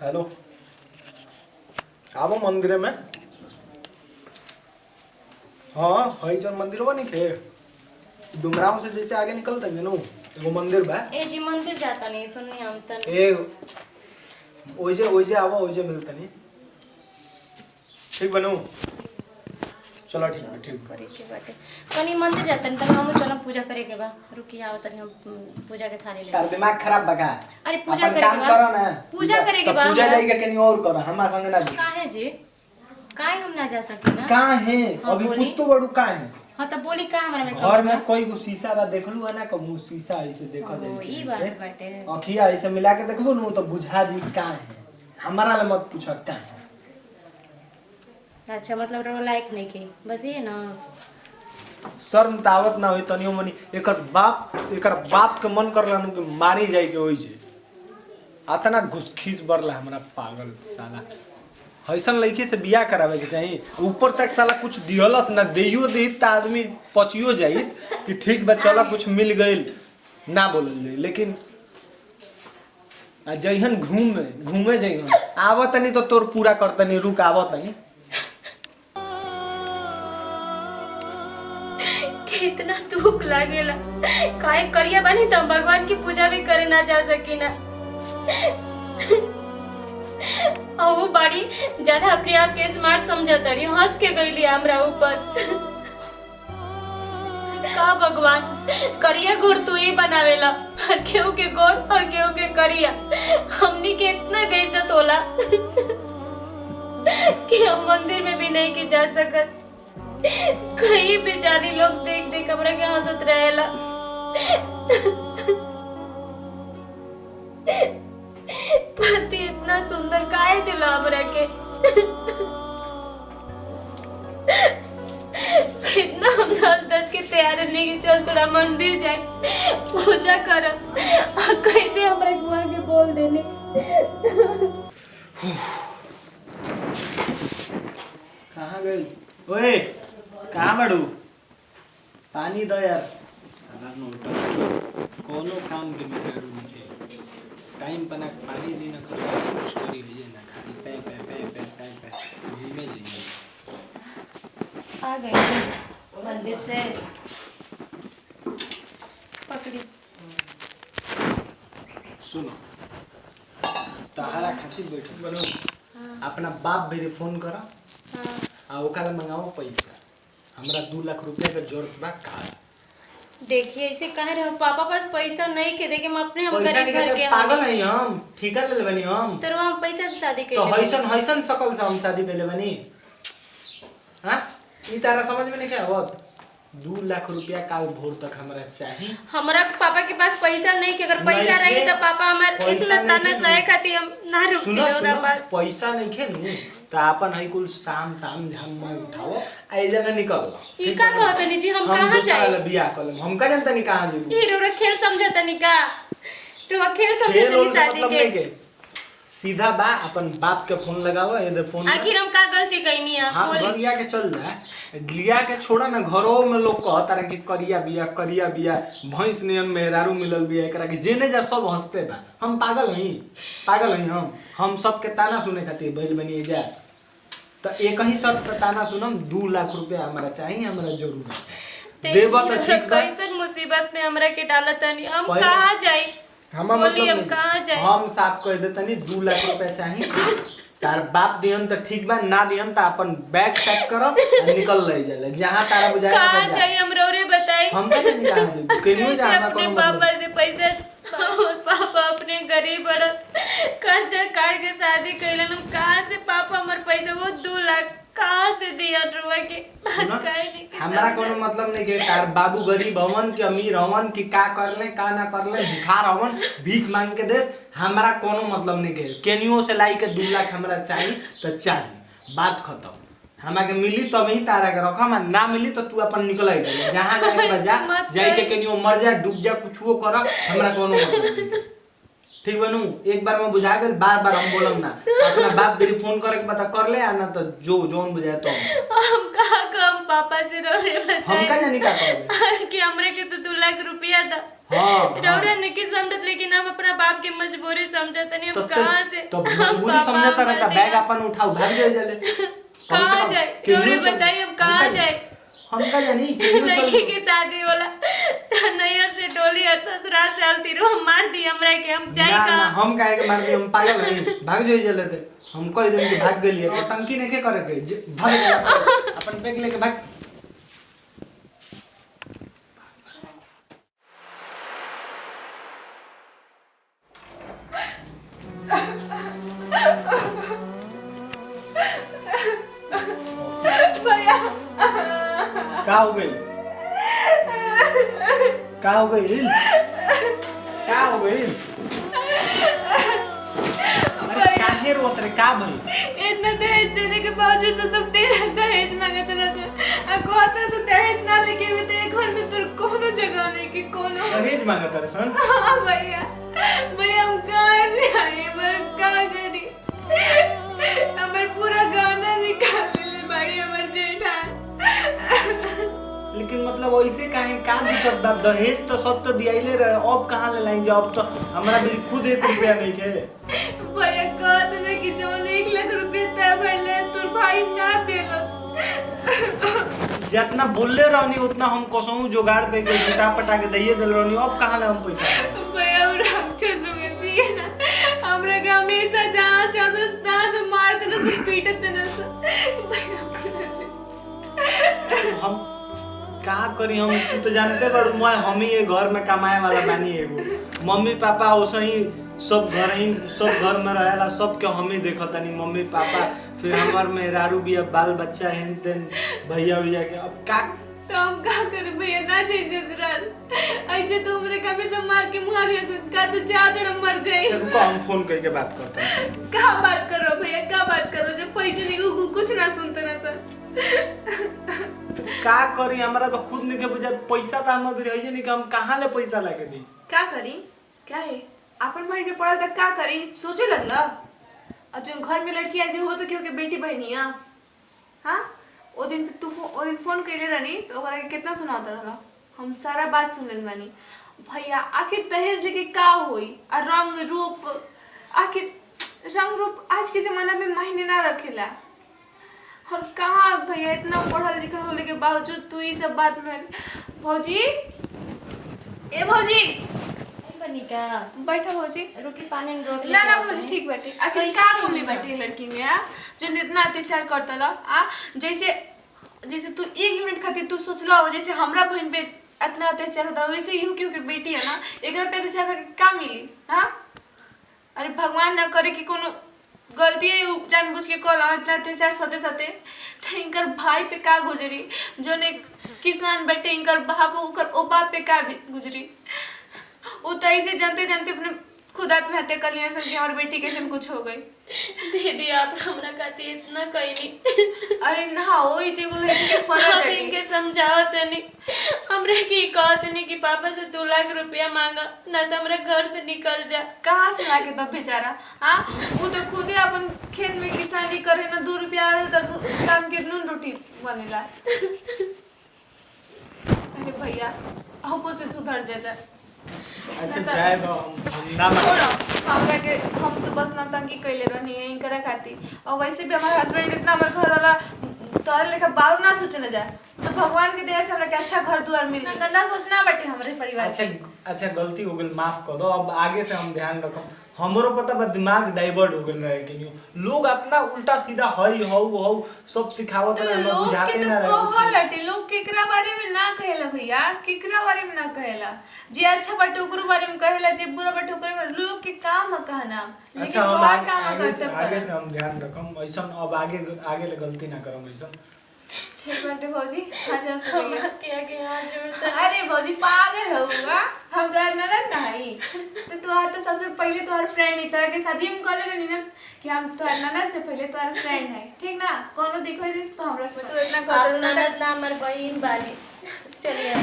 Hello. आवो मंदिर में। हाँ हई जन मंदिर बा निके डुमराव से जैसे आगे निकलते हैं नु एगो मंदिर बा। ए जी मंदिर जाता नहीं सुननी हम तन ए ओजे आवो ओजे मिलता नहीं। ठीक बनू। चलो ठीक है ठीक करे के बाटे कनी मंदिर जाता नहीं तन हम चलो पूजा करे के बा रुकी आओ तनी हम पूजा के थाली ले। तार दिमाग खराब बका। अरे पूजा करे काम के करो बा ना। पूजा करे के बा पूजा जाएगा कहीं और करो हमारा संग ना जी। काहे जी काहे हम ना जा सके ना कहां है हाँ, अभी बोली। कुछ तो बड़ू कहां है। हां त बोली का हमरा में घर में कोई को शीशा बा देखलू है ना कहूं शीशा ऐसे देखो दे ई बात बाटे अखिया ऐसे मिला के देखबो नु तो बुझा जी कहां है हमारा ले मत पूछ कहां है। अच्छा मतलब रो लायक नहीं के बस ये ना शर्म तावत ना होई तनियो मनी एकर बाप के मन करला नु कि मारी जाए के होई छे आतना घुसखीस बरला हमरा पागल साला ऐसन लड़की से बियाह करावे के चाहिए ऊपर से साला कुछ दिहलस ना देइयो दी त आदमी पचियो जाई कि ठीक बा चला कुछ मिल गइल ना बोलल लेकिन जइहन घूमे जइहन आवत नहीं तो तोर पूरा करतनी रुक आवत नहीं। कितना दुख लागेला काहे करिया बानी त भगवान की पूजा भी करे ना जा सकी ना और वो बाड़ी ज्यादा अपने आप के स्मार्ट समझत रही हंस के गईली हमरा ऊपर का भगवान करिया गुड़ तू ही बनावेला और केहू के गोड़ और केहू के करिया हमनी के इतना बेइज्जत होला कि हम मंदिर में भी नहीं के जा सकत कहीं भी जानी लोग देख देख हमरा के हंसत रहेला पति इतना सुंदर काहे दिला हमरा के कितना हम दस के तैयार नहीं कि चल तोरा मंदिर जाए पूजा कर कैसे हमरा बुआ के बोल देने कहाँ गई ओए कहाँ बड़ू पानी दो यार साला नोटा कोनो काम के बेकारू नहीं टाइम पना पानी दी ना कुछ करी लीजिए ना खाली पे पे पे पे पे पे घूमे जाइए आ गए मंदिर से पकड़ी सुनो तहारा खातिर बैठल बनो अपना बाप भेरे फोन करा हाँ आ ओकरा मंगाओ पैसा हमरा 2 लाख रुपया के जरूरत बा का देखिए ऐसे कहे रहो पापा पास पैसा नहीं के देके हम अपने हम पैसा गरीब नहीं घर के के पागल नहीं हम ठिका ले लेबनी हम तो हम पैसा से शादी तो कर हैसन सकल से हम शादी कर लेबनी हां ई तारा समझ में नहीं क्या आवत 2 लाख रुपया काल भोर तक हमरा चाहिए हमरा पापा के पास पैसा नहीं कि अगर पैसा रही तो पापा हमार इतना ताना सहे खाती हम ना रुक सुनो के सुनो पास पैसा नहीं खे नु तो अपन है कुल शाम ताम झाम में उठाओ आ एजा निकल ई का कहत नहीं जी हम कहां जाए हम बियाह करम हम का जानता नहीं कहां जेबू ई रो खेल समझत नहीं का रो खेल समझत खेल नहीं और से शादी मतलब नहीं के के सीधा बा अपन बाप के फोन लगाओ ये फोन आखिर हम का गलती कइनी है हाँ बोली लिया के चल जा लिया के छोड़ा ना घरों में लोग कहता रहे कि करिया बिया भैंस नियन मेहरारू मिलल बिया एकरा के जेने जा सब हंसते बा हम पागल नहीं हम सब के ताना सुने खातिर बैल बनिए जा तो एक ही शर्त पे ताना सुनम 2 लाख रुपया हमारा चाहिए हमरा जरूर देबा तो ठीक बा कैसन मुसीबत में हमरा के डालत नहीं हम कहां जाए हम बोली हम मतलब कहां जाए हम साफ कह देतनी 2 लाख रुपया चाहिए तार बाप दिहन तो ठीक बा ना दिहन तो अपन बैग पैक करो और निकल ले जाला जहां तारा बुझाए कहां जाए हम रोरे बताई हम का नहीं कहां केनियो जा हमरा अपने कोनो पापा मतलब से पैसा और पापा अपने गरीब बड़ा कर्जा काट के शादी कैलन हम कहां से पापा हमर पैसा वो 2 लाख कहां से दिया रुपया के बात काहे नहीं कि हमरा कोनो मतलब नहीं के तार बाबू गरीब हवन के अमीर हवन कि का करले का ना करले भिखार हवन भीख मांग के देश हमरा कोनो मतलब नहीं के केनियो से लाई के 2 लाख हमरा चाहिए तो चाहिए बात खत्म हमरा के मिली तब ही तारा के रखम ना मिली तो तू अपन निकल आई जहां जाए बजा जाई के केनियो मर जा डूब जा कुछो कर हमरा कोनो मतलब नहीं ठीक बनू एक बार मैं बुझा गल बार हम बोलम ना अपना बाप मेरी फोन करे के पता कर ले ना तो जो जोन बुझाए तो हम कहा पापा से रो रहे हम का जानी का करे कि हमरे के तो 2 लाख रुपया था हाँ रौरा ने की समझत, लेकिन हम अपना बाप की मजबूरी समझत नहीं। हम कहां से तो मजबूरी समझता रहता, बैग अपन उठाओ भाग जाए कहां जाए रौरे बताइए, हम कहां जाए? हम का जानी लड़की की शादी होला नैयर से डोली और ससुराल से आलती रो हम मार दी हमरा के, हम जाई ना कहां? हम काहे के मार दी, हम पागल नहीं भाग जाए जले थे हम कोई दिन के भाग गेलिए तो टंकी नहीं के करे के भाग जा अपन बैग लेके भाग। भैया का हो गई का हो गई का हो गई? अरे काहे रोत रे, का भई? इतना दहेज देने के बावजूद तो सब दहेज मांगते रहते। आ कहता से दहेज ना लेके भी तो एक घर में तोर कोनो जगह नहीं कि कोनो दहेज मांगत रे सन। हाँ भैया भैया हम कहाँ से आए, पर का करी हमर पूरा गाना निकाल ले भाई हमर जेठा। लेकिन मतलब ऐसे काहे का दिक्कत बा? दहेज तो सब तो दियाइले रहे, अब कहां ले लाइन जब तो हमरा भी खुद 1 रुपया नहीं के। भैया कहत ना कि जौन 1 लाख रुपया तय भइले तोर भाई ना देलस। जितना बोलले रहनी उतना हम कसहू जुगाड़ करके जुटा पटा के दइए देल रहनी, अब कहां ले हम पैसा? भैया वो राक्षस हो गए जी ना, हमरा के हमेशा जहाँ से आता तहाँ से मारते ना, सब पीटते ना हम का करी? हम तू तो जानते बड़ू मैं हम ही ये घर में कमाए वाला बानी एगो। मम्मी पापा ओसे ही सब घर में रहेला, सब के हम ही देखतानी मम्मी पापा, फिर हमार मेहरारू भी अब बाल बच्चा हेन तेन भैया के। अब का तो हम का करे भैया, ना जाइए ससुराल, ऐसे तो हमरे का हमेशा मार के मुहा दिया सन का तो जा तोड़ मर जाए। रुको हम फोन करके बात करते हैं। का बात करो भैया, का बात करो, जब पैसे नहीं कुछ ना सुनते ना सर। तो का करी? हमरा तो खुद नहीं के बुझा, पैसा तो हम भी रहिए नहीं कि हम कहां ले पैसा लाके दी। क्या करी? क्या है अपन माइंड में पड़ल तक क्या करी सोचे लगला। और जो घर में लड़की आदमी हो तो क्यों के बेटी बहनिया। हाँ ओ दिन फोन कैले रहनी तो ओकरा के कितना सुनाता रहला, हम सारा बात सुन लेन बानी। भैया आखिर दहेज लेके का होई? आ रंग रूप, आखिर रंग रूप आज के जमाना में मायने ना रखेला। और कहाँ भैया इतना पढ़ल लिखल होने के बावजूद तू ये सब बात में। भौजी ए भौजी बनिका बैठा भौजी, रुकी पानी में रोक ना ना भौजी ठीक बैठे। आखिर का कमी बैठे लड़की में आ जो इतना अत्याचार करता ला आ? जैसे तू 1 मिनट खातिर तू सोचला हो जैसे हमरा बहन पे इतना अत्याचार होता वैसे यूं क्यों के बेटी है ना, एकरा पे अत्याचार करके का मिली? हाँ अरे भगवान ना करे कि कोनो गलती है जानबूझ के कल इतना अत्याचार सते तो इनकर भाई पे का गुजरी, जो ने किसान बैठे इनकर बाप ओकर ओ बाप पे का गुजरी। वो तो ऐसे जानते अपने खुद आत्महत्या कर लिया सर कि हमारी बेटी कैसे कुछ हो गई। दीदी आप हमरा खातिर इतना कइनी। अरे ना हो इते को लड़की के फरज आप है इनके समझाओ तनी, हमरे की कहत नहीं कि पापा से 2 लाख रुपया मांगा ना तो हमरा घर से निकल जा। कहाँ से लाके तब बेचारा। हाँ वो तो खुद ही अपन खेत में किसानी करे ना 2 रुपया आवे तो काम के नून रोटी बनेला। अरे भैया हमको से सुधर जा। अच्छा जाए हम ना हमरा के हम तो बस नौटंकी कैले रहनी है इनकरा खातिर। और वैसे भी हमारे हस्बैंड इतना हमारे घर वाला तोहरे लेखा बारू ना सोचने जाए तो भगवान के दया से हमरा के अच्छा घर दुआर मिली। गंदा सोचना बाटे हमारे परिवार के। अच्छा गलती हो गई माफ कर दो, अब आगे से हम ध्यान रखम। हमरो पता बा दिमाग डाइवर्ट हो गेल रहे कि लोग अपना उल्टा सीधा हई हौ सब सिखावत रहे, हम बुझाते ना रहे। लोग के लटे लोग केकरा बारे में ना कहेला भैया, केकरा बारे में ना कहेला। जे अच्छा बाटे ओकरो बारे में कहेला, जे बुरा बाटे ओकरो बारे में। लोग के काम है कहना, लेकिन अच्छा हम आगे से हम ध्यान रखम, ऐसा अब आगे ले गलती ना करम ऐसा। ठीक बाटे भौजी आ जा हम आपके आगे हाथ जोड़ता। अरे भौजी पागल होगा, हम तोहर ननद नहीं तो तोहर तो सबसे पहले तोहर फ्रेंड ही तोहर के शादी में कहले रहनी ना कि हम तोहर ननद से पहले तोहर फ्रेंड है, ठीक ना? कोनो दिखाई दे तो हमरा से तो इतना आप ननद ना हमर बहिन बानी। चलिए